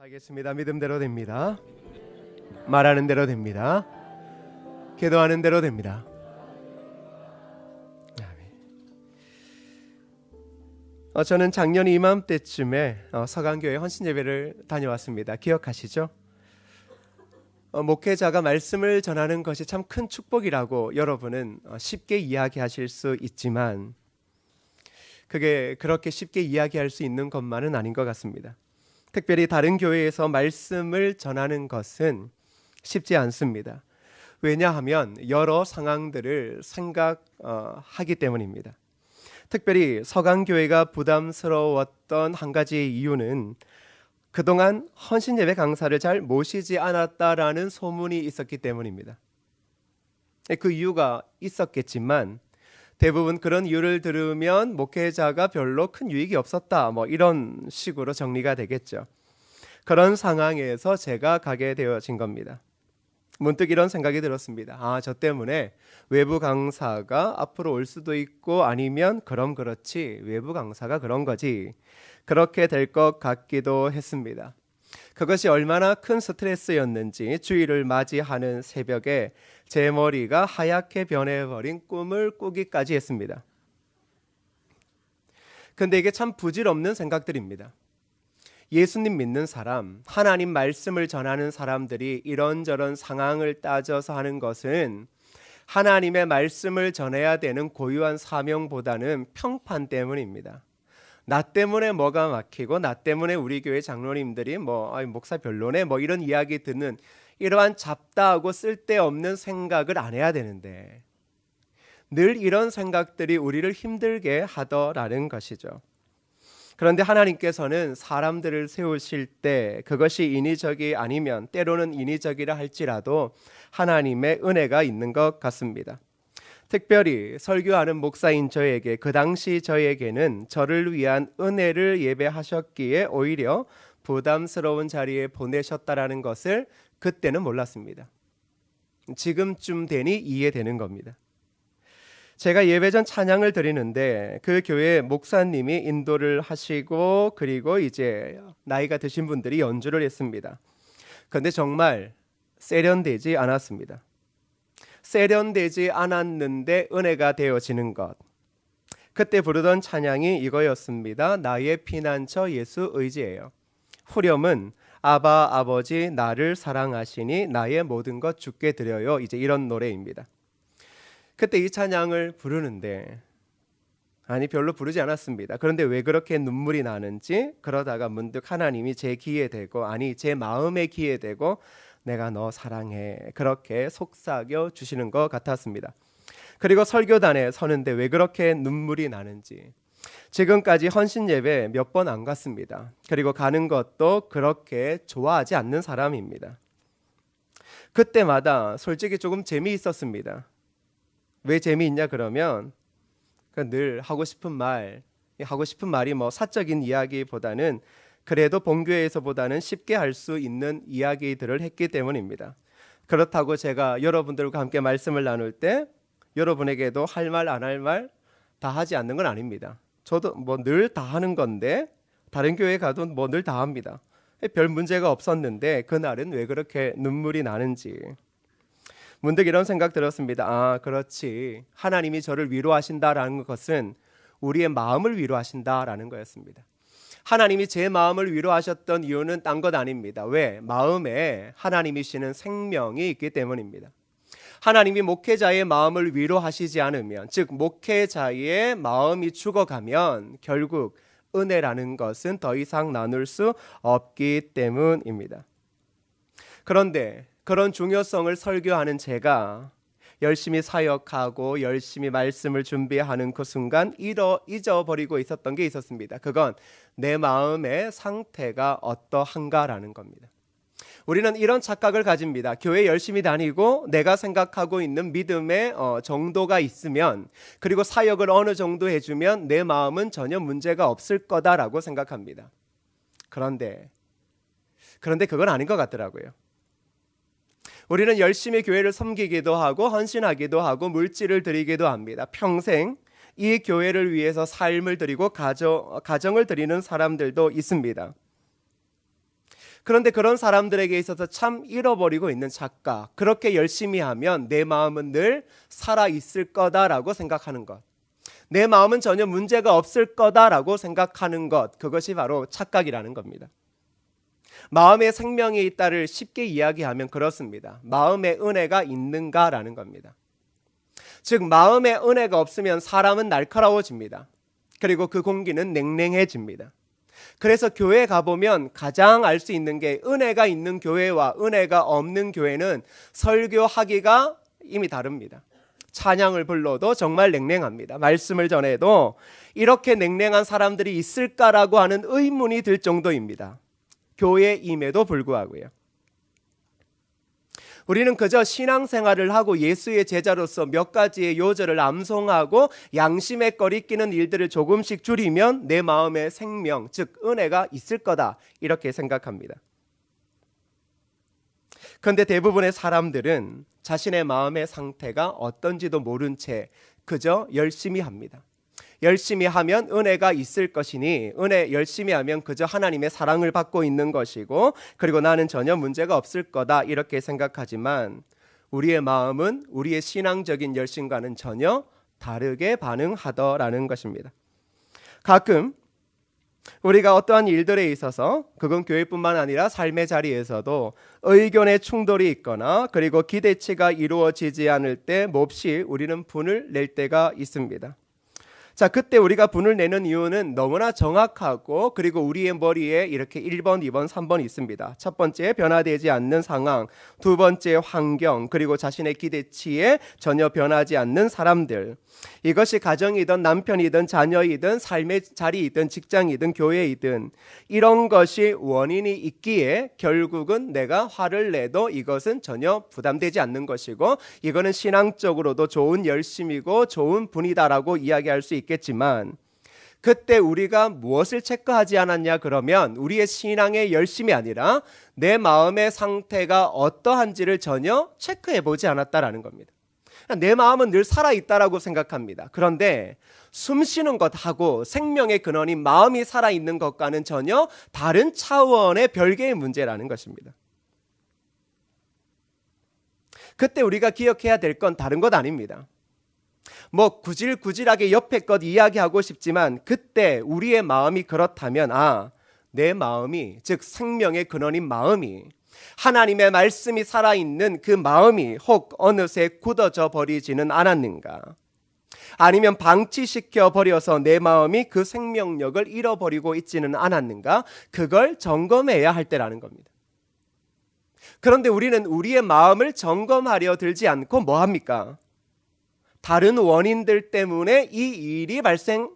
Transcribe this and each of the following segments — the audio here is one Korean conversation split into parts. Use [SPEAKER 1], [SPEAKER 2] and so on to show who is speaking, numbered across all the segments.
[SPEAKER 1] 알겠습니다. 믿음대로 됩니다. 말하는 대로 됩니다. 기도하는 대로 됩니다. 저는 작년 이맘때쯤에 서강교회 헌신예배를 다녀왔습니다. 기억하시죠? 목회자가 말씀을 전하는 것이 참 큰 축복이라고 여러분은 쉽게 이야기하실 수 있지만 그게 그렇게 쉽게 이야기할 수 있는 것만은 아닌 것 같습니다. 특별히 다른 교회에서 말씀을 전하는 것은 쉽지 않습니다. 왜냐하면 여러 상황들을 생각하기 때문입니다. 특별히 서강교회가 부담스러웠던 한 가지 이유는 그동안 헌신예배 강사를 잘 모시지 않았다라는 소문이 있었기 때문입니다. 그 이유가 있었겠지만 대부분 그런 이유를 들으면 목회자가 별로 큰 유익이 없었다, 이런 식으로 정리가 되겠죠. 그런 상황에서 제가 가게 되어진 겁니다. 문득 이런 생각이 들었습니다. 저 때문에 외부 강사가 앞으로 올 수도 있고 아니면 그럼 그렇지 외부 강사가 그런 거지 그렇게 될 것 같기도 했습니다. 그것이 얼마나 큰 스트레스였는지 주일을 맞이하는 새벽에 제 머리가 하얗게 변해버린 꿈을 꾸기까지 했습니다. 근데 이게 참 부질없는 생각들입니다. 예수님 믿는 사람, 하나님 말씀을 전하는 사람들이 이런저런 상황을 따져서 하는 것은 하나님의 말씀을 전해야 되는 고유한 사명보다는 평판 때문입니다. 나 때문에 뭐가 막히고 나 때문에 우리 교회 장로님들이 목사 별로네 이런 이야기 듣는 이러한 잡다하고 쓸데없는 생각을 안 해야 되는데 늘 이런 생각들이 우리를 힘들게 하더라는 것이죠. 그런데 하나님께서는 사람들을 세우실 때 그것이 인위적이 아니면 때로는 인위적이라 할지라도 하나님의 은혜가 있는 것 같습니다. 특별히 설교하는 목사인 저에게 그 당시 저에게는 저를 위한 은혜를 예배하셨기에 오히려 부담스러운 자리에 보내셨다라는 것을 그때는 몰랐습니다. 지금쯤 되니 이해되는 겁니다. 제가 예배 전 찬양을 드리는데 그 교회 목사님이 인도를 하시고 그리고 이제 나이가 드신 분들이 연주를 했습니다. 그런데 정말 세련되지 않았습니다. 세련되지 않았는데 은혜가 되어지는 것. 그때 부르던 찬양이 이거였습니다. 나의 피난처 예수 의지예요. 후렴은 아바 아버지 나를 사랑하시니 나의 모든 것 주께 드려요. 이제 이런 노래입니다. 그때 이 찬양을 부르는데 별로 부르지 않았습니다. 그런데 왜 그렇게 눈물이 나는지 그러다가 문득 하나님이 제 귀에 대고 제 마음에 귀에 대고 내가 너 사랑해 그렇게 속삭여 주시는 것 같았습니다. 그리고 설교단에 서는데 왜 그렇게 눈물이 나는지 지금까지 헌신 예배 몇 번 안 갔습니다. 그리고 가는 것도 그렇게 좋아하지 않는 사람입니다. 그때마다 솔직히 조금 재미있었습니다. 왜 재미있냐 그러면 늘 하고 싶은 말이 사적인 이야기보다는 그래도 본교회에서보다는 쉽게 할 수 있는 이야기들을 했기 때문입니다. 그렇다고 제가 여러분들과 함께 말씀을 나눌 때 여러분에게도 할 말 안 할 말 다 하지 않는 건 아닙니다. 저도 늘 다 하는 건데 다른 교회 가도 늘 다 합니다. 별 문제가 없었는데 그날은 왜 그렇게 눈물이 나는지 문득 이런 생각 들었습니다. 그렇지. 하나님이 저를 위로하신다라는 것은 우리의 마음을 위로하신다라는 거였습니다. 하나님이 제 마음을 위로하셨던 이유는 딴 것 아닙니다. 왜? 마음에 하나님이시는 생명이 있기 때문입니다. 하나님이 목회자의 마음을 위로하시지 않으면, 즉 목회자의 마음이 죽어가면 결국 은혜라는 것은 더 이상 나눌 수 없기 때문입니다. 그런데 그런 중요성을 설교하는 제가 열심히 사역하고 열심히 말씀을 준비하는 그 순간 잊어버리고 있었던 게 있었습니다. 그건 내 마음의 상태가 어떠한가라는 겁니다. 우리는 이런 착각을 가집니다. 교회 열심히 다니고 내가 생각하고 있는 믿음의 정도가 있으면 그리고 사역을 어느 정도 해주면 내 마음은 전혀 문제가 없을 거다라고 생각합니다. 그런데 그건 아닌 것 같더라고요. 우리는 열심히 교회를 섬기기도 하고 헌신하기도 하고 물질을 드리기도 합니다. 평생 이 교회를 위해서 삶을 드리고 가정을 드리는 사람들도 있습니다. 그런데 그런 사람들에게 있어서 참 잃어버리고 있는 착각, 그렇게 열심히 하면 내 마음은 늘 살아있을 거다라고 생각하는 것, 내 마음은 전혀 문제가 없을 거다라고 생각하는 것, 그것이 바로 착각이라는 겁니다. 마음에 생명이 있다를 쉽게 이야기하면 그렇습니다. 마음에 은혜가 있는가라는 겁니다. 즉 마음에 은혜가 없으면 사람은 날카로워집니다. 그리고 그 공기는 냉랭해집니다. 그래서 교회 가보면 가장 알 수 있는 게 은혜가 있는 교회와 은혜가 없는 교회는 설교하기가 이미 다릅니다. 찬양을 불러도 정말 냉랭합니다. 말씀을 전해도 이렇게 냉랭한 사람들이 있을까라고 하는 의문이 들 정도입니다. 교회임에도 불구하고요. 우리는 그저 신앙생활을 하고 예수의 제자로서 몇 가지의 요절을 암송하고 양심에 꺼리끼는 일들을 조금씩 줄이면 내 마음의 생명, 즉 은혜가 있을 거다, 이렇게 생각합니다. 그런데 대부분의 사람들은 자신의 마음의 상태가 어떤지도 모른 채 그저 열심히 합니다. 열심히 하면 은혜가 있을 것이니 은혜 열심히 하면 그저 하나님의 사랑을 받고 있는 것이고, 그리고 나는 전혀 문제가 없을 거다, 이렇게 생각하지만 우리의 마음은 우리의 신앙적인 열심과는 전혀 다르게 반응하더라는 것입니다. 가끔 우리가 어떠한 일들에 있어서, 그건 교회뿐만 아니라 삶의 자리에서도 의견의 충돌이 있거나 그리고 기대치가 이루어지지 않을 때 몹시 우리는 분을 낼 때가 있습니다. 자, 그때 우리가 분을 내는 이유는 너무나 정확하고 그리고 우리의 머리에 이렇게 1번, 2번, 3번이 있습니다. 첫 번째, 변화되지 않는 상황. 두 번째, 환경. 그리고 자신의 기대치에 전혀 변하지 않는 사람들. 이것이 가정이든 남편이든 자녀이든 삶의 자리이든 직장이든 교회이든 이런 것이 원인이 있기에 결국은 내가 화를 내도 이것은 전혀 부담되지 않는 것이고, 이거는 신앙적으로도 좋은 열심이고 좋은 분이다라고 이야기할 수 있겠지만, 그때 우리가 무엇을 체크하지 않았냐 그러면 우리의 신앙의 열심이 아니라 내 마음의 상태가 어떠한지를 전혀 체크해 보지 않았다라는 겁니다. 내 마음은 늘 살아있다라고 생각합니다. 그런데 숨 쉬는 것하고 생명의 근원인 마음이 살아있는 것과는 전혀 다른 차원의 별개의 문제라는 것입니다. 그때 우리가 기억해야 될 건 다른 것 아닙니다. 뭐 구질구질하게 옆에 것 이야기하고 싶지만 그때 우리의 마음이 그렇다면, 내 마음이, 즉 생명의 근원인 마음이, 하나님의 말씀이 살아있는 그 마음이 혹 어느새 굳어져 버리지는 않았는가, 아니면 방치시켜 버려서 내 마음이 그 생명력을 잃어버리고 있지는 않았는가, 그걸 점검해야 할 때라는 겁니다. 그런데 우리는 우리의 마음을 점검하려 들지 않고 뭐 합니까? 다른 원인들 때문에 이 일이 발생하는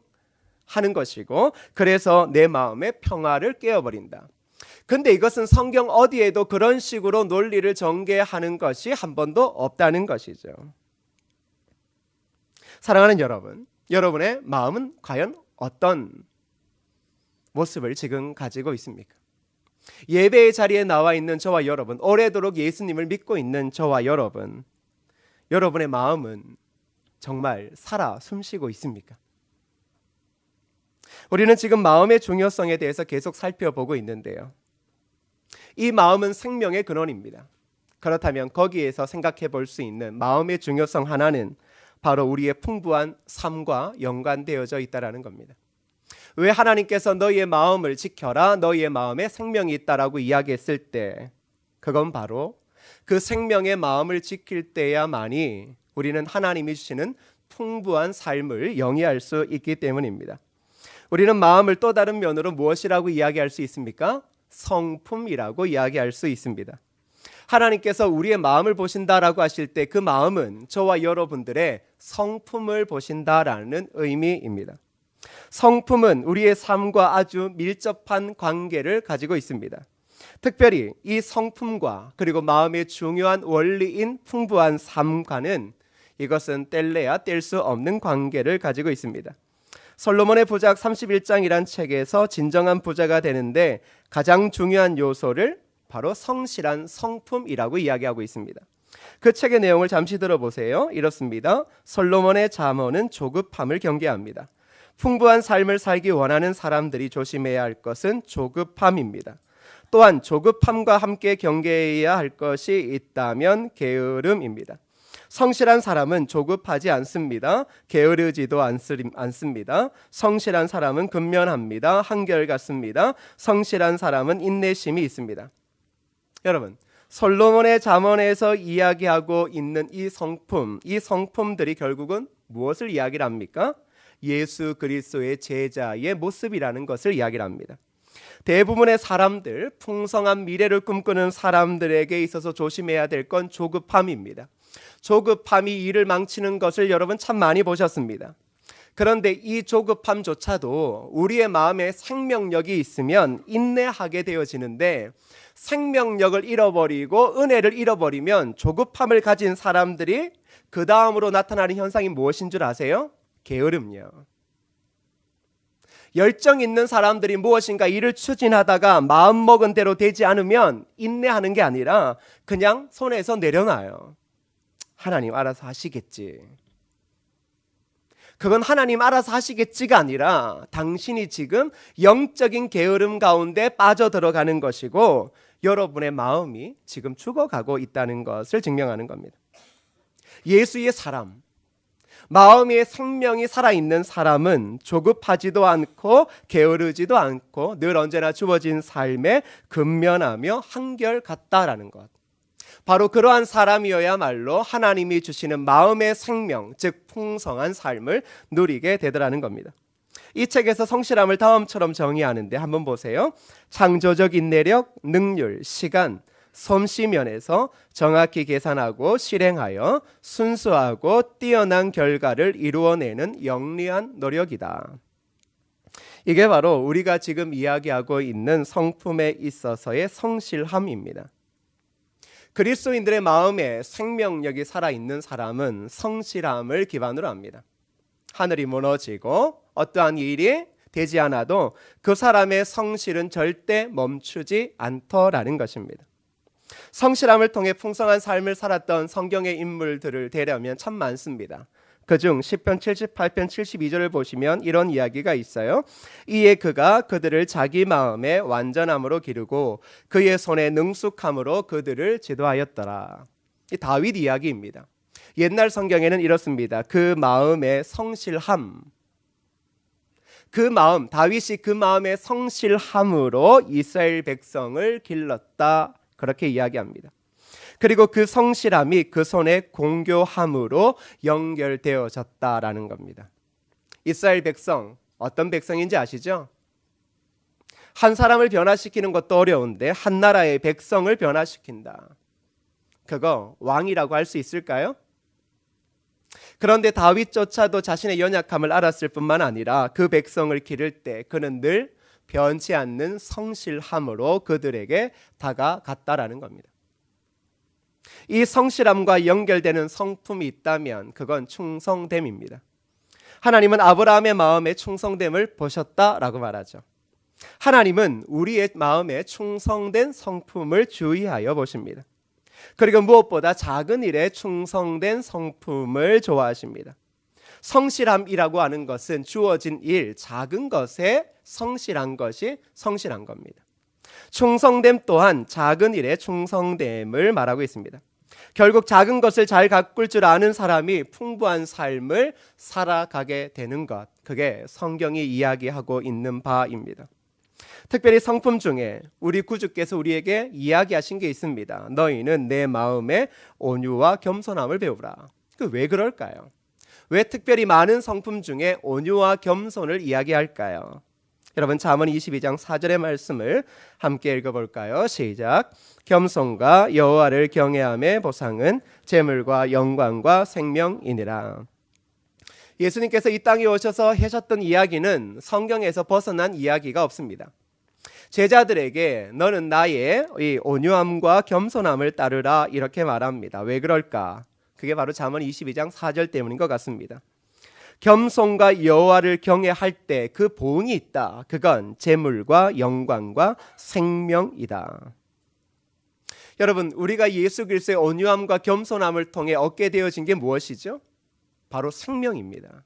[SPEAKER 1] 것이고, 그래서 내 마음의 평화를 깨어버린다. 근데 이것은 성경 어디에도 그런 식으로 논리를 전개하는 것이 한 번도 없다는 것이죠. 사랑하는 여러분, 여러분의 마음은 과연 어떤 모습을 지금 가지고 있습니까? 예배의 자리에 나와 있는 저와 여러분, 오래도록 예수님을 믿고 있는 저와 여러분, 여러분의 마음은 정말 살아 숨쉬고 있습니까? 우리는 지금 마음의 중요성에 대해서 계속 살펴보고 있는데요. 이 마음은 생명의 근원입니다. 그렇다면 거기에서 생각해 볼 수 있는 마음의 중요성 하나는 바로 우리의 풍부한 삶과 연관되어져 있다는 겁니다. 왜 하나님께서 너희의 마음을 지켜라, 너희의 마음에 생명이 있다라고 이야기했을 때, 그건 바로 그 생명의 마음을 지킬 때야만이 우리는 하나님이 주시는 풍부한 삶을 영위할 수 있기 때문입니다. 우리는 마음을 또 다른 면으로 무엇이라고 이야기할 수 있습니까? 성품이라고 이야기할 수 있습니다. 하나님께서 우리의 마음을 보신다라고 하실 때 그 마음은 저와 여러분들의 성품을 보신다라는 의미입니다. 성품은 우리의 삶과 아주 밀접한 관계를 가지고 있습니다. 특별히 이 성품과 그리고 마음의 중요한 원리인 풍부한 삶과는 이것은 뗄래야 뗄 수 없는 관계를 가지고 있습니다. 솔로몬의 부작 31장이란 책에서 진정한 부자가 되는데 가장 중요한 요소를 바로 성실한 성품이라고 이야기하고 있습니다. 그 책의 내용을 잠시 들어보세요. 이렇습니다. 솔로몬의 잠언은 조급함을 경계합니다. 풍부한 삶을 살기 원하는 사람들이 조심해야 할 것은 조급함입니다. 또한 조급함과 함께 경계해야 할 것이 있다면 게으름입니다. 성실한 사람은 조급하지 않습니다. 게으르지도 않습니다. 성실한 사람은 근면합니다. 한결같습니다. 성실한 사람은 인내심이 있습니다. 여러분, 솔로몬의 잠언에서 이야기하고 있는 이 성품들이 결국은 무엇을 이야기를 합니까? 예수 그리스도의 제자의 모습이라는 것을 이야기를 합니다. 대부분의 사람들, 풍성한 미래를 꿈꾸는 사람들에게 있어서 조심해야 될 건 조급함입니다. 조급함이 일을 망치는 것을 여러분 참 많이 보셨습니다. 그런데 이 조급함조차도 우리의 마음에 생명력이 있으면 인내하게 되어지는데, 생명력을 잃어버리고 은혜를 잃어버리면 조급함을 가진 사람들이 그 다음으로 나타나는 현상이 무엇인 줄 아세요? 게으름요. 열정 있는 사람들이 무엇인가 일을 추진하다가 마음먹은 대로 되지 않으면 인내하는 게 아니라 그냥 손에서 내려놔요. 하나님 알아서 하시겠지. 그건 하나님 알아서 하시겠지가 아니라 당신이 지금 영적인 게으름 가운데 빠져들어가는 것이고 여러분의 마음이 지금 죽어가고 있다는 것을 증명하는 겁니다. 예수의 사람, 마음의 생명이 살아있는 사람은 조급하지도 않고 게으르지도 않고 늘 언제나 주어진 삶에 근면하며 한결같다라는 것. 바로 그러한 사람이어야말로 하나님이 주시는 마음의 생명, 즉 풍성한 삶을 누리게 되더라는 겁니다. 이 책에서 성실함을 다음처럼 정의하는데 한번 보세요. 창조적 인내력, 능률, 시간, 솜씨 면에서 정확히 계산하고 실행하여 순수하고 뛰어난 결과를 이루어내는 영리한 노력이다. 이게 바로 우리가 지금 이야기하고 있는 성품에 있어서의 성실함입니다. 그리스도인들의 마음에 생명력이 살아있는 사람은 성실함을 기반으로 합니다. 하늘이 무너지고 어떠한 일이 되지 않아도 그 사람의 성실은 절대 멈추지 않더라는 것입니다. 성실함을 통해 풍성한 삶을 살았던 성경의 인물들을 대려면 참 많습니다. 그중 시편 78편 72절을 보시면 이런 이야기가 있어요. 이에 그가 그들을 자기 마음의 완전함으로 기르고 그의 손의 능숙함으로 그들을 지도하였더라. 이 다윗 이야기입니다. 옛날 성경에는 이렇습니다. 그 마음의 성실함, 다윗이 그 마음의 성실함으로 이스라엘 백성을 길렀다, 그렇게 이야기합니다. 그리고 그 성실함이 그 손의 공교함으로 연결되어졌다라는 겁니다. 이스라엘 백성, 어떤 백성인지 아시죠? 한 사람을 변화시키는 것도 어려운데 한 나라의 백성을 변화시킨다. 그거 왕이라고 할 수 있을까요? 그런데 다윗조차도 자신의 연약함을 알았을 뿐만 아니라 그 백성을 기를 때 그는 늘 변치 않는 성실함으로 그들에게 다가갔다라는 겁니다. 이 성실함과 연결되는 성품이 있다면 그건 충성됨입니다. 하나님은 아브라함의 마음에 충성됨을 보셨다라고 말하죠. 하나님은 우리의 마음에 충성된 성품을 주의하여 보십니다. 그리고 무엇보다 작은 일에 충성된 성품을 좋아하십니다. 성실함이라고 하는 것은 주어진 일, 작은 것에 성실한 것이 성실한 겁니다. 충성됨 또한 작은 일에 충성됨을 말하고 있습니다. 결국 작은 것을 잘 가꿀 줄 아는 사람이 풍부한 삶을 살아가게 되는 것, 그게 성경이 이야기하고 있는 바입니다. 특별히 성품 중에 우리 구주께서 우리에게 이야기하신 게 있습니다. 너희는 내 마음에 온유와 겸손함을 배우라. 왜 그럴까요? 왜 특별히 많은 성품 중에 온유와 겸손을 이야기할까요? 여러분, 잠언 22장 4절의 말씀을 함께 읽어볼까요? 시작. 겸손과 여호와를 경외함의 보상은 재물과 영광과 생명이니라. 예수님께서 이 땅에 오셔서 하셨던 이야기는 성경에서 벗어난 이야기가 없습니다. 제자들에게 너는 나의 이 온유함과 겸손함을 따르라, 이렇게 말합니다. 왜 그럴까? 그게 바로 잠언 22장 4절 때문인 것 같습니다. 겸손과 여호와를 경외할 때 그 보응이 있다. 그건 재물과 영광과 생명이다. 여러분, 우리가 예수 그리스도의 온유함과 겸손함을 통해 얻게 되어진 게 무엇이죠? 바로 생명입니다.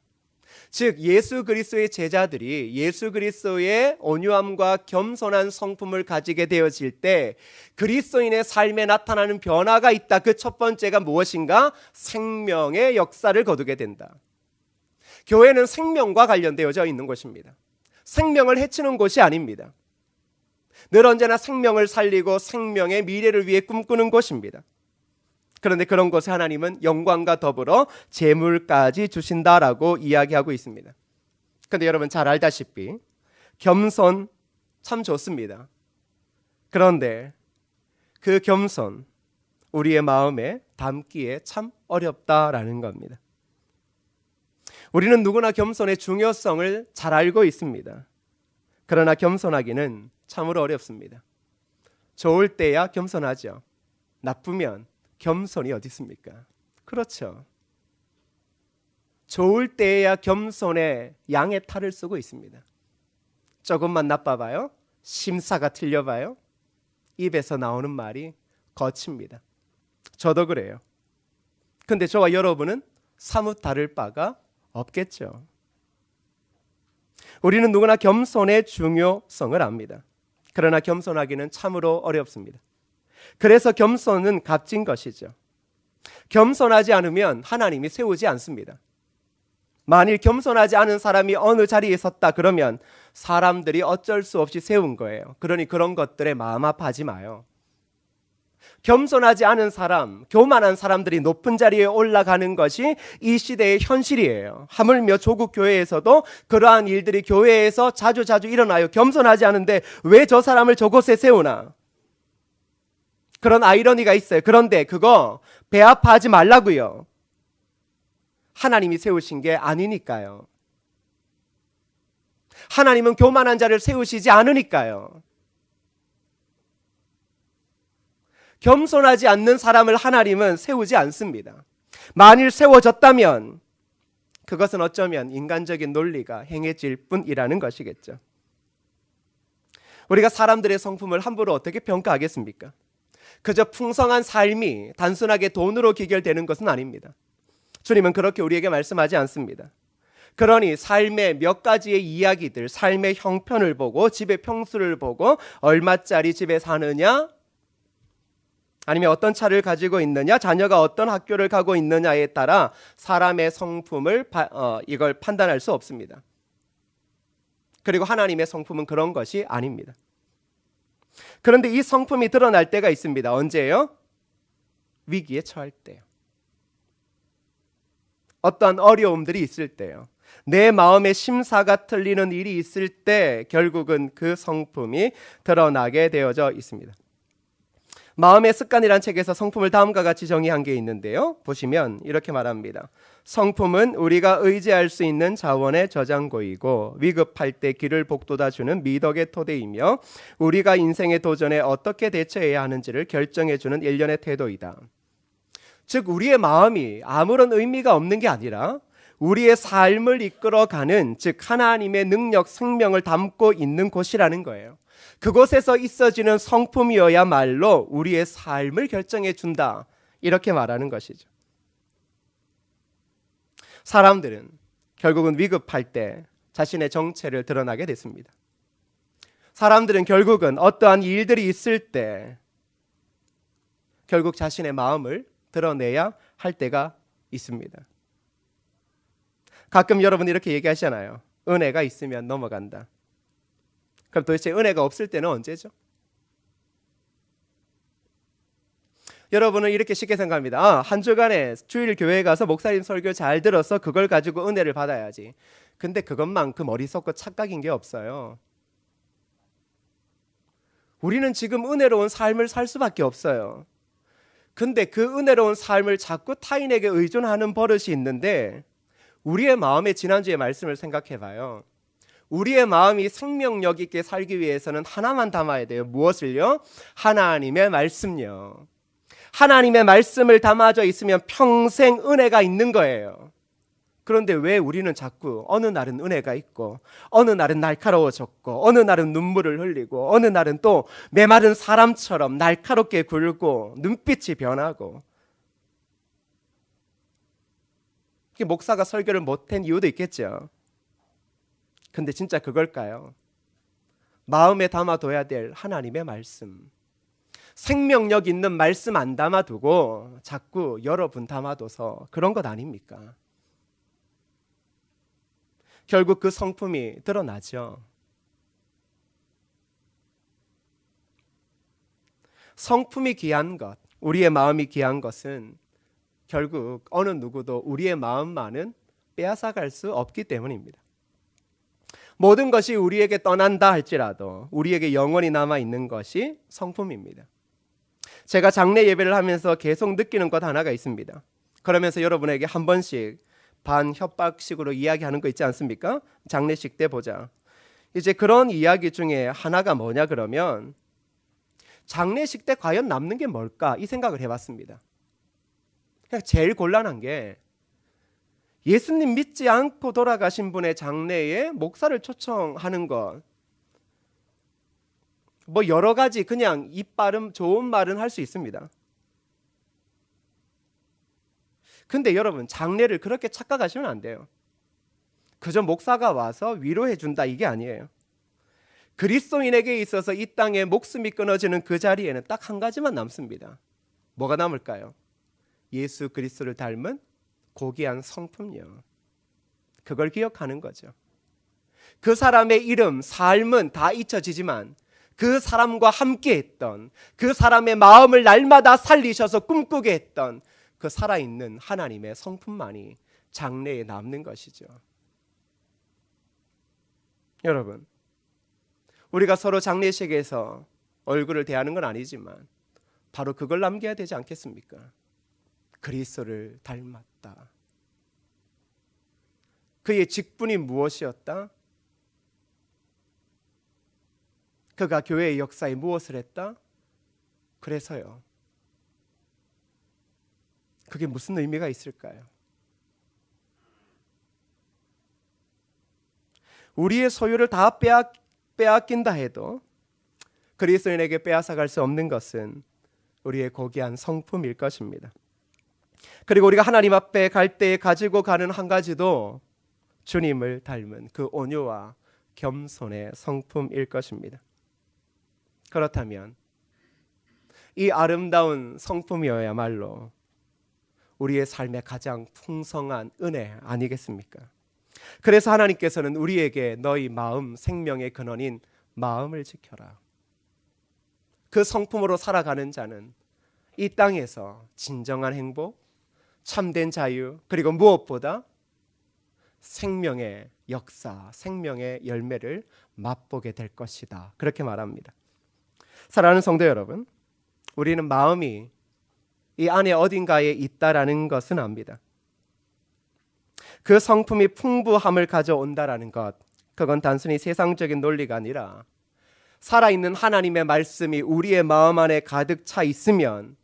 [SPEAKER 1] 즉 예수 그리스도의 제자들이 예수 그리스도의 온유함과 겸손한 성품을 가지게 되어질 때 그리스도인의 삶에 나타나는 변화가 있다. 그 첫 번째가 무엇인가? 생명의 역사를 거두게 된다. 교회는 생명과 관련되어져 있는 곳입니다. 생명을 해치는 곳이 아닙니다. 늘 언제나 생명을 살리고 생명의 미래를 위해 꿈꾸는 곳입니다. 그런데 그런 곳에 하나님은 영광과 더불어 재물까지 주신다라고 이야기하고 있습니다. 그런데 여러분 잘 알다시피 겸손 참 좋습니다. 그런데 그 겸손 우리의 마음에 담기에 참 어렵다라는 겁니다. 우리는 누구나 겸손의 중요성을 잘 알고 있습니다. 그러나 겸손하기는 참으로 어렵습니다. 좋을 때야 겸손하죠. 나쁘면 겸손이 어디 있습니까? 그렇죠. 좋을 때야 겸손의 양의 탈을 쓰고 있습니다. 조금만 나빠봐요. 심사가 틀려봐요. 입에서 나오는 말이 거칩니다. 저도 그래요. 근데 저와 여러분은 사뭇 다를 바가 없겠죠. 우리는 누구나 겸손의 중요성을 압니다. 그러나 겸손하기는 참으로 어렵습니다. 그래서 겸손은 값진 것이죠. 겸손하지 않으면 하나님이 세우지 않습니다. 만일 겸손하지 않은 사람이 어느 자리에 섰다 그러면 사람들이 어쩔 수 없이 세운 거예요. 그러니 그런 것들에 마음 아파하지 마요. 겸손하지 않은 사람, 교만한 사람들이 높은 자리에 올라가는 것이 이 시대의 현실이에요. 하물며 조국 교회에서도 그러한 일들이 교회에서 자주 일어나요. 겸손하지 않은데 왜 저 사람을 저곳에 세우나? 그런 아이러니가 있어요. 그런데 그거 배 아파하지 말라고요. 하나님이 세우신 게 아니니까요. 하나님은 교만한 자를 세우시지 않으니까요. 겸손하지 않는 사람을 하나님은 세우지 않습니다. 만일 세워졌다면 그것은 어쩌면 인간적인 논리가 행해질 뿐이라는 것이겠죠. 우리가 사람들의 성품을 함부로 어떻게 평가하겠습니까? 그저 풍성한 삶이 단순하게 돈으로 기결되는 것은 아닙니다. 주님은 그렇게 우리에게 말씀하지 않습니다. 그러니 삶의 몇 가지의 이야기들, 삶의 형편을 보고 집의 평수를 보고 얼마짜리 집에 사느냐, 아니면 어떤 차를 가지고 있느냐, 자녀가 어떤 학교를 가고 있느냐에 따라 사람의 성품을 이걸 판단할 수 없습니다. 그리고 하나님의 성품은 그런 것이 아닙니다. 그런데 이 성품이 드러날 때가 있습니다. 언제요? 위기에 처할 때요. 어떠한 어려움들이 있을 때요. 내 마음의 심사가 틀리는 일이 있을 때 결국은 그 성품이 드러나게 되어져 있습니다. 마음의 습관이란 책에서 성품을 다음과 같이 정의한 게 있는데요. 보시면 이렇게 말합니다. 성품은 우리가 의지할 수 있는 자원의 저장고이고 위급할 때 길을 복돋아주는 미덕의 토대이며 우리가 인생의 도전에 어떻게 대처해야 하는지를 결정해주는 일련의 태도이다. 즉 우리의 마음이 아무런 의미가 없는 게 아니라 우리의 삶을 이끌어가는, 즉 하나님의 능력, 생명을 담고 있는 곳이라는 거예요. 그곳에서 있어지는 성품이어야말로 우리의 삶을 결정해 준다, 이렇게 말하는 것이죠. 사람들은 결국은 위급할 때 자신의 정체를 드러나게 됐습니다. 사람들은 결국은 어떠한 일들이 있을 때 결국 자신의 마음을 드러내야 할 때가 있습니다. 가끔 여러분 이렇게 얘기하시잖아요. 은혜가 있으면 넘어간다. 그럼 도대체 은혜가 없을 때는 언제죠? 여러분은 이렇게 쉽게 생각합니다. 한 주간에 주일 교회에 가서 목사님 설교 잘 들어서 그걸 가지고 은혜를 받아야지. 근데 그것만큼 어리석고 착각인 게 없어요. 우리는 지금 은혜로운 삶을 살 수밖에 없어요. 근데 그 은혜로운 삶을 자꾸 타인에게 의존하는 버릇이 있는데 우리의 마음의 지난주의 말씀을 생각해 봐요. 우리의 마음이 생명력 있게 살기 위해서는 하나만 담아야 돼요. 무엇을요? 하나님의 말씀요. 하나님의 말씀을 담아져 있으면 평생 은혜가 있는 거예요. 그런데 왜 우리는 자꾸 어느 날은 은혜가 있고 어느 날은 날카로워졌고 어느 날은 눈물을 흘리고 어느 날은 또 메마른 사람처럼 날카롭게 굴고 눈빛이 변하고, 목사가 설교를 못한 이유도 있겠죠. 근데 진짜 그걸까요? 마음에 담아둬야 될 하나님의 말씀, 생명력 있는 말씀 안 담아두고 자꾸 여러분 담아둬서 그런 것 아닙니까? 결국 그 성품이 드러나죠. 성품이 귀한 것, 우리의 마음이 귀한 것은 결국 어느 누구도 우리의 마음만은 빼앗아갈 수 없기 때문입니다. 모든 것이 우리에게 떠난다 할지라도 우리에게 영원히 남아있는 것이 성품입니다. 제가 장례 예배를 하면서 계속 느끼는 것 하나가 있습니다. 그러면서 여러분에게 한 번씩 반협박식으로 이야기하는 거 있지 않습니까? 장례식 때 보자. 이제 그런 이야기 중에 하나가 뭐냐 그러면 장례식 때 과연 남는 게 뭘까? 이 생각을 해봤습니다. 제일 곤란한 게 예수님 믿지 않고 돌아가신 분의 장례에 목사를 초청하는 것, 뭐 여러 가지 그냥 입 바름 좋은 말은 할 수 있습니다. 근데 여러분, 장례를 그렇게 착각하시면 안 돼요. 그저 목사가 와서 위로해 준다 이게 아니에요. 그리스도인에게 있어서 이 땅에 목숨이 끊어지는 그 자리에는 딱 한 가지만 남습니다. 뭐가 남을까요? 예수 그리스도를 닮은 고귀한 성품요. 그걸 기억하는 거죠. 그 사람의 이름, 삶은 다 잊혀지지만 그 사람과 함께 했던, 그 사람의 마음을 날마다 살리셔서 꿈꾸게 했던 그 살아있는 하나님의 성품만이 장래에 남는 것이죠. 여러분, 우리가 서로 장례식에서 얼굴을 대하는 건 아니지만 바로 그걸 남겨야 되지 않겠습니까? 그리스도를 닮았다. 그의 직분이 무엇이었다? 그가 교회의 역사에 무엇을 했다? 그래서요. 그게 무슨 의미가 있을까요? 우리의 소유를 다 빼앗긴다 해도 그리스도인에게 빼앗아갈 수 없는 것은 우리의 고귀한 성품일 것입니다. 그리고 우리가 하나님 앞에 갈 때 가지고 가는 한 가지도 주님을 닮은 그 온유와 겸손의 성품일 것입니다. 그렇다면 이 아름다운 성품이어야말로 우리의 삶의 가장 풍성한 은혜 아니겠습니까? 그래서 하나님께서는 우리에게 너희 마음 생명의 근원인 마음을 지켜라. 그 성품으로 살아가는 자는 이 땅에서 진정한 행복, 참된 자유, 그리고 무엇보다 생명의 역사, 생명의 열매를 맛보게 될 것이다. 그렇게 말합니다. 사랑하는 성도 여러분, 우리는 마음이 이 안에 어딘가에 있다라는 것은 압니다. 그 성품이 풍부함을 가져온다라는 것, 그건 단순히 세상적인 논리가 아니라 살아있는 하나님의 말씀이 우리의 마음 안에 가득 차 있으면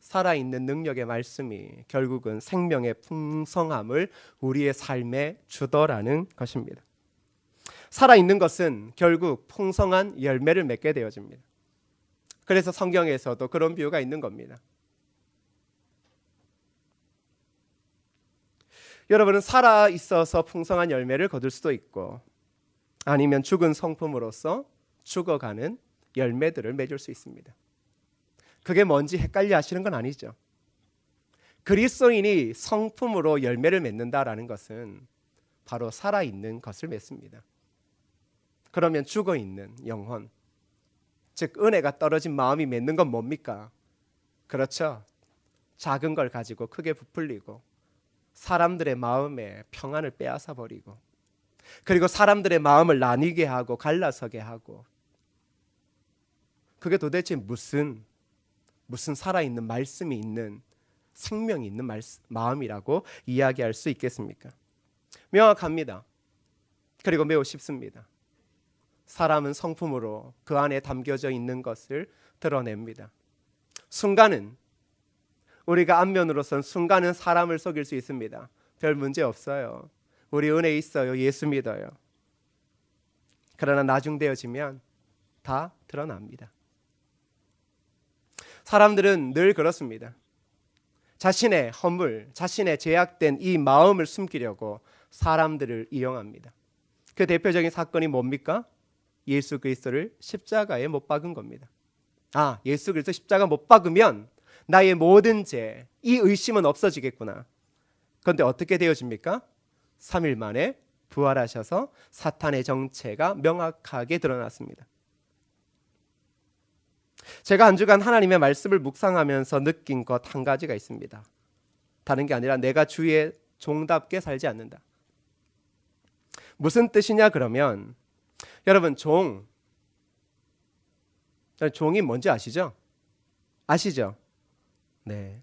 [SPEAKER 1] 살아있는 능력의 말씀이 결국은 생명의 풍성함을 우리의 삶에 주더라는 것입니다. 살아있는 것은 결국 풍성한 열매를 맺게 되어집니다. 그래서 성경에서도 그런 비유가 있는 겁니다. 여러분은 살아있어서 풍성한 열매를 거둘 수도 있고 아니면 죽은 성품으로서 죽어가는 열매들을 맺을 수 있습니다. 그게 뭔지 헷갈려 하시는 건 아니죠. 그리스도인이 성품으로 열매를 맺는다라는 것은 바로 살아있는 것을 맺습니다. 그러면 죽어있는 영혼, 즉 은혜가 떨어진 마음이 맺는 건 뭡니까? 그렇죠. 작은 걸 가지고 크게 부풀리고 사람들의 마음에 평안을 빼앗아 버리고 그리고 사람들의 마음을 나뉘게 하고 갈라서게 하고 그게 도대체 무슨 살아있는 말씀이 있는 생명이 있는 마음이라고 이야기할 수 있겠습니까? 명확합니다. 그리고 매우 쉽습니다. 사람은 성품으로 그 안에 담겨져 있는 것을 드러냅니다. 순간은 우리가 안면으로선 순간은 사람을 속일 수 있습니다. 별 문제 없어요. 우리 은혜 있어요. 예수 믿어요. 그러나 나중 되어지면 다 드러납니다. 사람들은 늘 그렇습니다. 자신의 허물, 자신의 죄악된 이 마음을 숨기려고 사람들을 이용합니다. 그 대표적인 사건이 뭡니까? 예수 그리스도를 십자가에 못 박은 겁니다. 예수 그리스도 십자가 못 박으면 나의 모든 죄, 이 의심은 없어지겠구나. 그런데 어떻게 되어집니까? 3일 만에 부활하셔서 사탄의 정체가 명확하게 드러났습니다. 제가 한 주간 하나님의 말씀을 묵상하면서 느낀 것 한 가지가 있습니다. 다른 게 아니라 내가 주의 종답게 살지 않는다. 무슨 뜻이냐 그러면 여러분 종이 뭔지 아시죠? 아시죠? 네.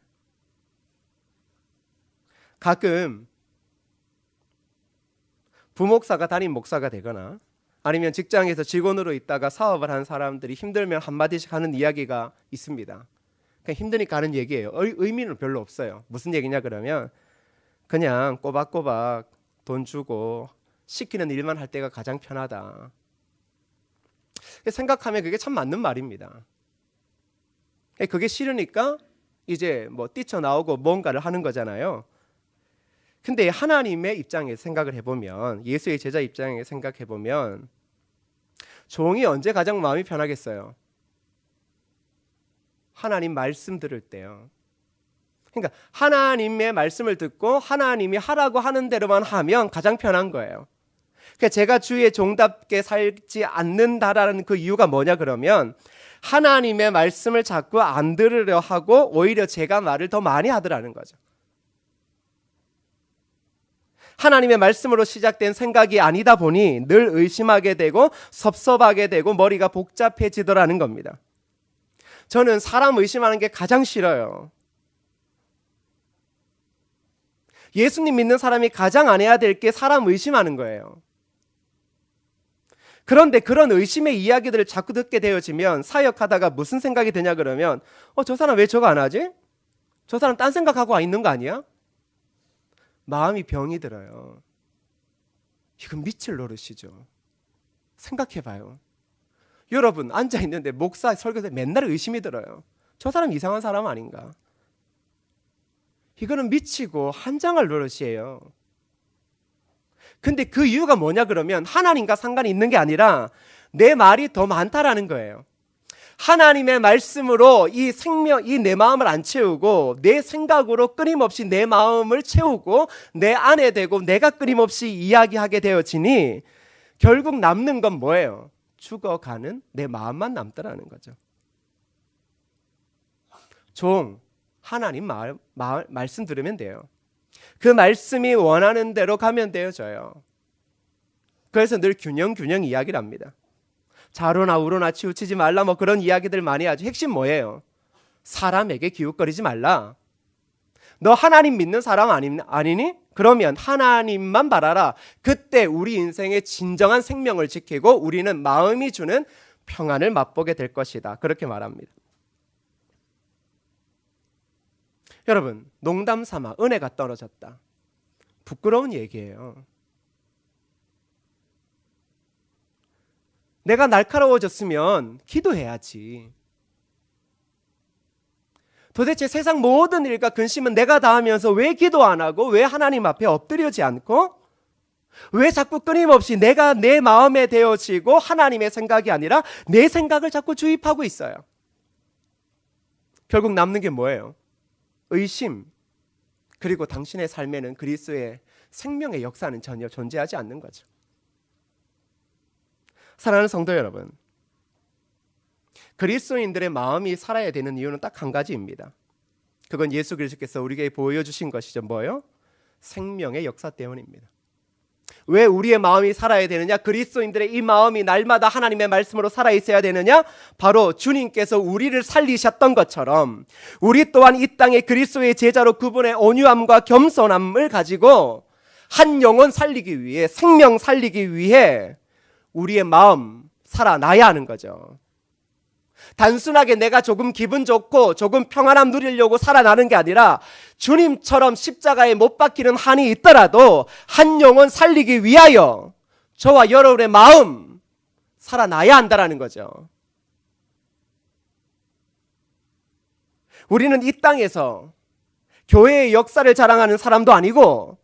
[SPEAKER 1] 가끔 부목사가 담임 목사가 되거나 아니면 직장에서 직원으로 있다가 사업을 하는 사람들이 힘들면 한마디씩 하는 이야기가 있습니다. 그냥 힘드니까 하는 얘기예요. 의미는 별로 없어요. 무슨 얘기냐 그러면 그냥 꼬박꼬박 돈 주고 시키는 일만 할 때가 가장 편하다. 생각하면 그게 참 맞는 말입니다. 그게 싫으니까 이제 뭐 뛰쳐나오고 뭔가를 하는 거잖아요. 근데 하나님의 입장에서 생각을 해보면, 예수의 제자 입장에서 생각해보면 종이 언제 가장 마음이 편하겠어요? 하나님 말씀 들을 때요. 그러니까 하나님의 말씀을 듣고 하나님이 하라고 하는 대로만 하면 가장 편한 거예요. 그러니까 제가 주의 종답게 살지 않는다라는 그 이유가 뭐냐 그러면 하나님의 말씀을 자꾸 안 들으려 하고 오히려 제가 말을 더 많이 하더라는 거죠. 하나님의 말씀으로 시작된 생각이 아니다 보니 늘 의심하게 되고 섭섭하게 되고 머리가 복잡해지더라는 겁니다. 저는 사람 의심하는 게 가장 싫어요. 예수님 믿는 사람이 가장 안 해야 될 게 사람 의심하는 거예요. 그런데 그런 의심의 이야기들을 자꾸 듣게 되어지면 사역하다가 무슨 생각이 드냐 그러면 저 사람 왜 저거 안 하지? 저 사람 딴 생각하고 와 있는 거 아니야? 마음이 병이 들어요. 이건 미칠 노릇이죠. 생각해봐요. 여러분 앉아있는데 목사 설교에 맨날 의심이 들어요. 저 사람 이상한 사람 아닌가? 이거는 미치고 한장할 노릇이에요. 근데 그 이유가 뭐냐 그러면 하나님과 상관이 있는 게 아니라 내 말이 더 많다라는 거예요. 하나님의 말씀으로 이 내 마음을 안 채우고 내 생각으로 끊임없이 내 마음을 채우고 내 안에 대고 내가 끊임없이 이야기하게 되어지니 결국 남는 건 뭐예요? 죽어가는 내 마음만 남더라는 거죠. 하나님 말씀 들으면 돼요. 그 말씀이 원하는 대로 가면 되어져요. 그래서 늘 균형 이야기를 합니다. 좌로나 우로나 치우치지 말라 뭐 그런 이야기들 많이 하죠. 핵심 뭐예요? 사람에게 기웃거리지 말라. 너 하나님 믿는 사람 아니니? 그러면 하나님만 바라라. 그때 우리 인생의 진정한 생명을 지키고 우리는 마음이 주는 평안을 맛보게 될 것이다. 그렇게 말합니다. 여러분 농담 삼아 은혜가 떨어졌다. 부끄러운 얘기예요. 내가 날카로워졌으면 기도해야지. 도대체 세상 모든 일과 근심은 내가 다 하면서 왜 기도 안 하고 왜 하나님 앞에 엎드려지 않고 왜 자꾸 끊임없이 내가 내 마음에 되어지고 하나님의 생각이 아니라 내 생각을 자꾸 주입하고 있어요. 결국 남는 게 뭐예요? 의심. 그리고 당신의 삶에는 그리스도의 생명의 역사는 전혀 존재하지 않는 거죠. 사랑하는 성도 여러분, 그리스도인들의 마음이 살아야 되는 이유는 딱 한 가지입니다. 그건 예수 그리스도께서 우리에게 보여주신 것이죠. 뭐예요? 생명의 역사 때문입니다. 왜 우리의 마음이 살아야 되느냐? 그리스도인들의 이 마음이 날마다 하나님의 말씀으로 살아있어야 되느냐? 바로 주님께서 우리를 살리셨던 것처럼 우리 또한 이 땅에 그리스도의 제자로 그분의 온유함과 겸손함을 가지고 한 영혼 살리기 위해, 생명 살리기 위해 우리의 마음 살아나야 하는 거죠. 단순하게 내가 조금 기분 좋고 조금 평안함 누리려고 살아나는 게 아니라 주님처럼 십자가에 못 박히는 한이 있더라도 한 영혼 살리기 위하여 저와 여러분의 마음 살아나야 한다는 거죠. 우리는 이 땅에서 교회의 역사를 자랑하는 사람도 아니고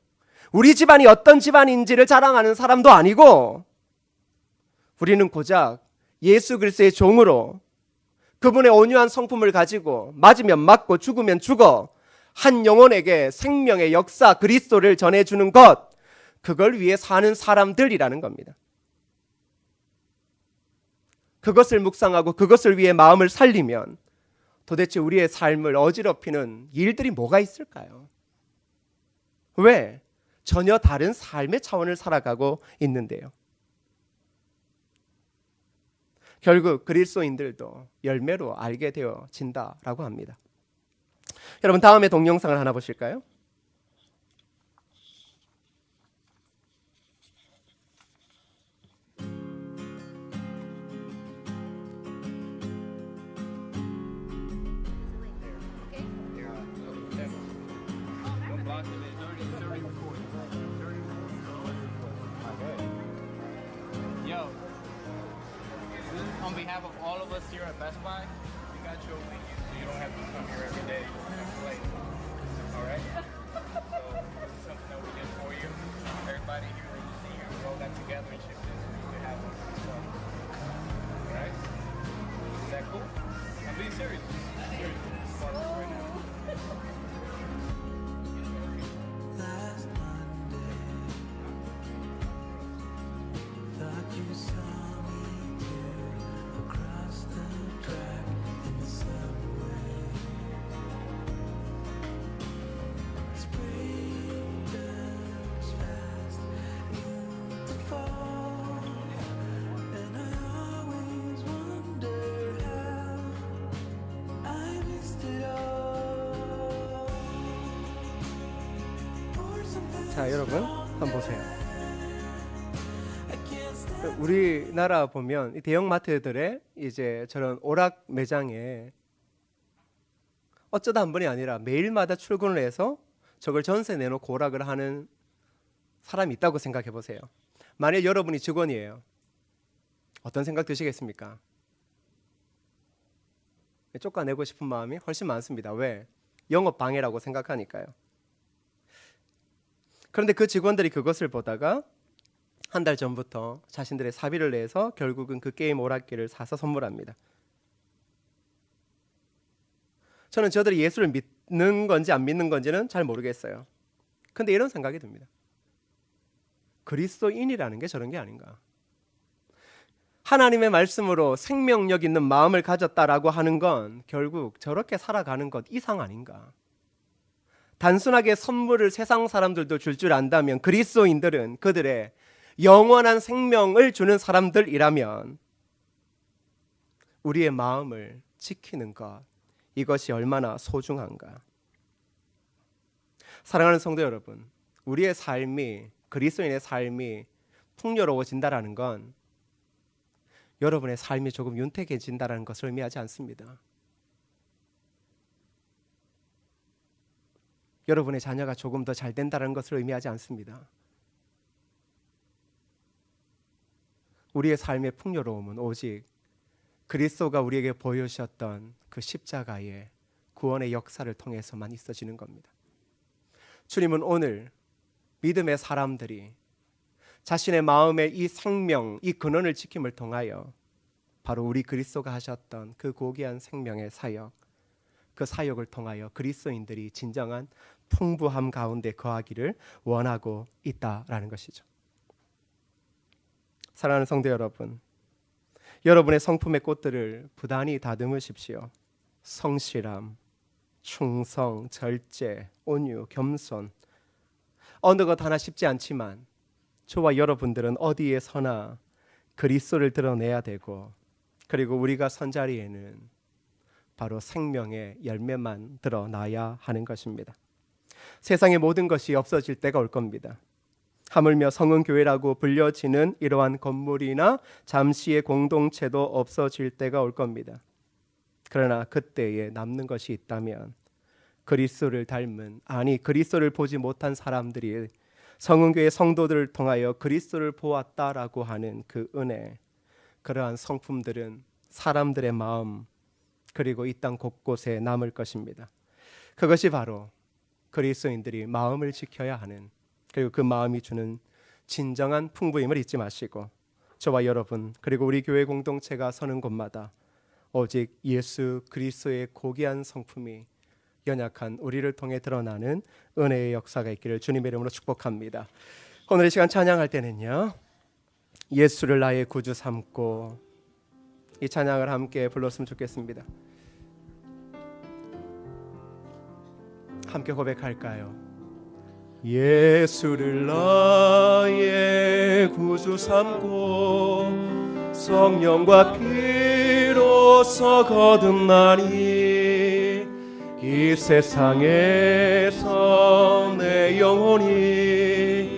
[SPEAKER 1] 우리 집안이 어떤 집안인지를 자랑하는 사람도 아니고 우리는 고작 예수 그리스도의 종으로 그분의 온유한 성품을 가지고 맞으면 맞고 죽으면 죽어 한 영혼에게 생명의 역사 그리스도를 전해주는 것, 그걸 위해 사는 사람들이라는 겁니다. 그것을 묵상하고 그것을 위해 마음을 살리면 도대체 우리의 삶을 어지럽히는 일들이 뭐가 있을까요? 왜? 전혀 다른 삶의 차원을 살아가고 있는데요. 결국 그리스도인들도 열매로 알게 되어진다라고 합니다. 여러분, 다음에 동영상을 하나 보실까요?
[SPEAKER 2] Yo, on behalf of all of us here at Best Buy, we got you a weekend, so you don't have to come here every day and play. All right? So this is something that we did for you. Everybody here that you see here, we all got together and shipped this so you could have one for yourself. All right? Is that cool? I'm being serious. Seriously, this is part of this right now.
[SPEAKER 3] Last Monday, thought you saw me too, across the track in the subway. Spring turns fast into fall, and I always wonder how I missed it all. Or something
[SPEAKER 1] 자, 여러분 한번 보세요. 우리나라 보면 이 대형 마트들의 이제 저런 오락 매장에 어쩌다 한 번이 아니라 매일마다 출근을 해서 저걸 전세 내놓고 오락을 하는 사람이 있다고 생각해 보세요. 만약 여러분이 직원이에요. 어떤 생각 드시겠습니까? 쫓아내고 싶은 마음이 훨씬 많습니다. 왜? 영업 방해라고 생각하니까요. 그런데 그 직원들이 그것을 보다가 한 달 전부터 자신들의 사비를 내서 결국은 그 게임 오락기를 사서 선물합니다. 저는 저들이 예수를 믿는 건지 안 믿는 건지는 잘 모르겠어요. 근데 이런 생각이 듭니다. 그리스도인이라는 게 저런 게 아닌가. 하나님의 말씀으로 생명력 있는 마음을 가졌다라고 하는 건 결국 저렇게 살아가는 것 이상 아닌가. 단순하게 선물을 세상 사람들도 줄 줄 안다면 그리스도인들은 그들의 영원한 생명을 주는 사람들이라면 우리의 마음을 지키는 것, 이것이 얼마나 소중한가. 사랑하는 성도 여러분, 우리의 삶이, 그리스도인의 삶이 풍요로워진다라는 건 여러분의 삶이 조금 윤택해진다라는 것을 의미하지 않습니다. 여러분의 자녀가 조금 더 잘 된다는 것을 의미하지 않습니다. 우리의 삶의 풍요로움은 오직 그리스도가 우리에게 보여주셨던 그 십자가의 구원의 역사를 통해서만 있어지는 겁니다. 주님은 오늘 믿음의 사람들이 자신의 마음의 이 생명, 이 근원을 지킴을 통하여 바로 우리 그리스도가 하셨던 그 고귀한 생명의 사역, 그 사역을 통하여 그리스도인들이 진정한 풍부함 가운데 거하기를 원하고 있다라는 것이죠. 사랑하는 성도 여러분, 여러분의 성품의 꽃들을 부단히 다듬으십시오. 성실함, 충성, 절제, 온유, 겸손. 어느 것 하나 쉽지 않지만 저와 여러분들은 어디에서나 그리스도를 드러내야 되고, 그리고 우리가 선 자리에는 바로 생명의 열매만 드러나야 하는 것입니다. 세상의 모든 것이 없어질 때가 올 겁니다. 하물며 성은교회라고 불려지는 이러한 건물이나 잠시의 공동체도 없어질 때가 올 겁니다. 그러나 그때에 남는 것이 있다면 그리스도를 닮은, 아니 그리스도를 보지 못한 사람들이 성은교회 성도들을 통하여 그리스도를 보았다라고 하는 그 은혜, 그러한 성품들은 사람들의 마음 그리고 이 땅 곳곳에 남을 것입니다. 그것이 바로 그리스도인들이 마음을 지켜야 하는, 그리고 그 마음이 주는 진정한 풍부임을 잊지 마시고, 저와 여러분 그리고 우리 교회 공동체가 서는 곳마다 오직 예수 그리스도의 고귀한 성품이 연약한 우리를 통해 드러나는 은혜의 역사가 있기를 주님의 이름으로 축복합니다. 오늘 이 시간 찬양할 때는요, 예수를 나의 구주 삼고, 이 찬양을 함께 불렀으면 좋겠습니다. 함께 고백할까요? 예수를 나의 구주 삼고 성령과 피로써 거듭나니 이 세상에서 내 영혼이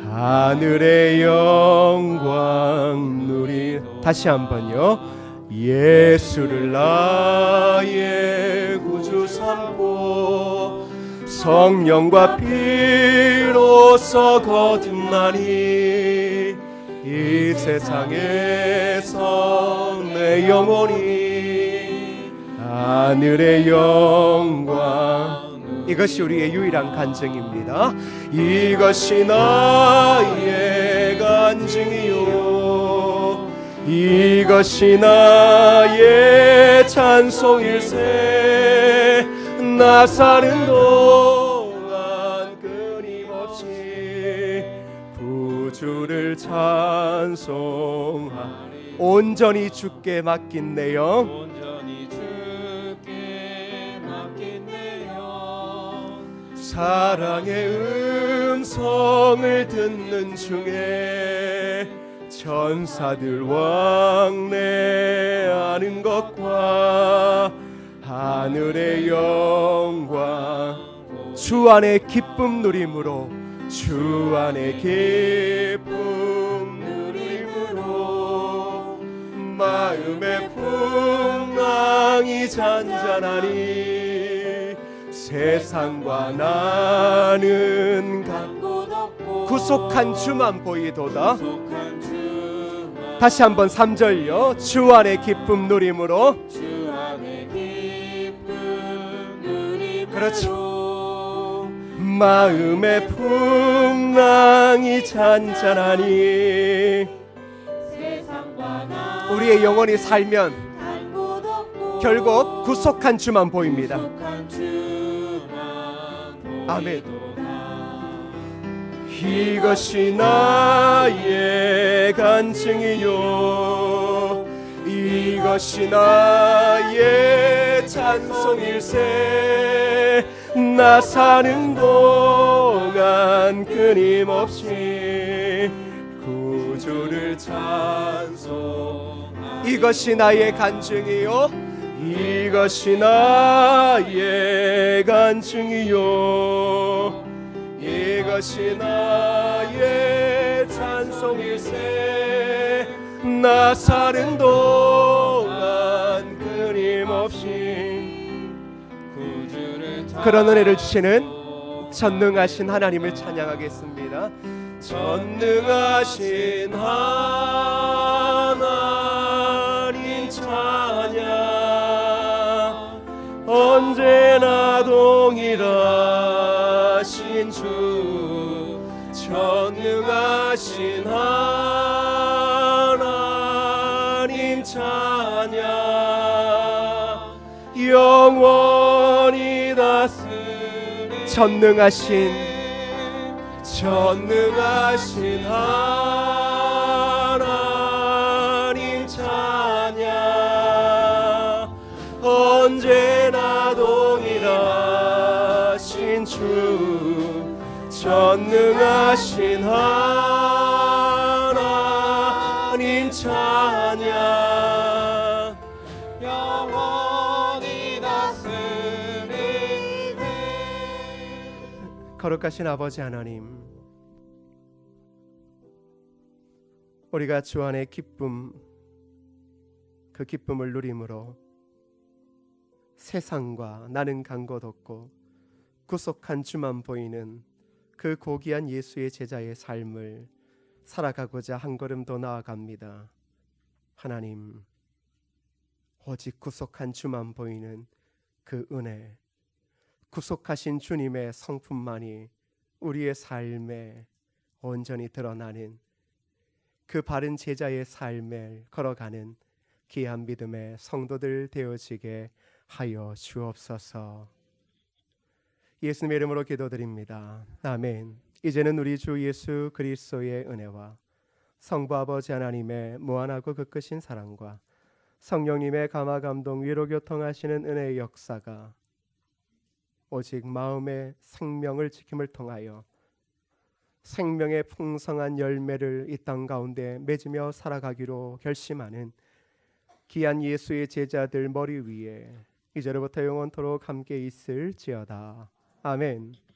[SPEAKER 1] 하늘의 영광 누리. 다시 한번요. 예수를 나의 구주 삼고 성령과 피로써 거듭나니 이 세상에서 내 영혼이 하늘의 영광. 이것이 우리의 유일한 간증입니다. 이것이 나의 간증이요, 이것이 나의 찬송일세. 나 사는 동안 끊임없이 구주를 찬송하리. 온전히 주께 맡긴 내 영, 온전히 주께 맡긴 내 영. 사랑의 음성을 듣는 중에 천사들 왕래하는 것과 하늘의 영광. 주 안에 기쁨 누림으로, 주 안에 기쁨 누림으로 마음의 풍랑이 잔잔하니 세상과 나는 간 곳 없고 구속한 주만 보이도다. 다시 한번 3절요. 주 안에 기쁨 누림으로, 주 안에 기쁨 누림으로. 그렇죠. 마음의 풍랑이 잔잔하니 우리의 영혼이 살면 결국 구속한 주만 보입니다. 아멘. 이것이 나의 간증이요, 이것이 나의 찬송일세. 나 사는 동안 끊임없이 구주를 찬송하리. 이것이 나의 간증이요, 이것이 나의 간증이요, 이것이 나의 찬송일세. 나 사는 동안 끊임없이 그런 은혜를 주시는 전능하신 하나님을 찬양하겠습니다. 전능하신 하나님 찬양, 언제나 동일하신 주. 전능하신 하나님 찬양, 영원히 다스리. 전능하신 하나님 찬양, 언제나 동일하신 주. 전능하신 하나님 찬양, 영원히 다스리네. 거룩하신 아버지 하나님, 우리가 주 안의 기쁨, 그 기쁨을 누림으로 세상과 나는 간 곳 없고 구속한 주만 보이는 그 고귀한 예수의 제자의 삶을 살아가고자 한 걸음 더 나아갑니다. 하나님, 오직 구속한 주만 보이는 그 은혜, 구속하신 주님의 성품만이 우리의 삶에 온전히 드러나는 그 바른 제자의 삶을 걸어가는 귀한 믿음의 성도들 되어지게 하여 주옵소서. 예수님의 이름으로 기도드립니다. 아멘. 이제는 우리 주 예수 그리스도의 은혜와 성부 아버지 하나님의 무한하고 극크신 사랑과 성령님의 감화 감동 위로 교통하시는 은혜의 역사가 오직 마음의 생명을 지킴을 통하여 생명의 풍성한 열매를 이 땅 가운데 맺으며 살아가기로 결심하는 귀한 예수의 제자들 머리 위에 이제로부터 영원토록 함께 있을지어다. 아멘.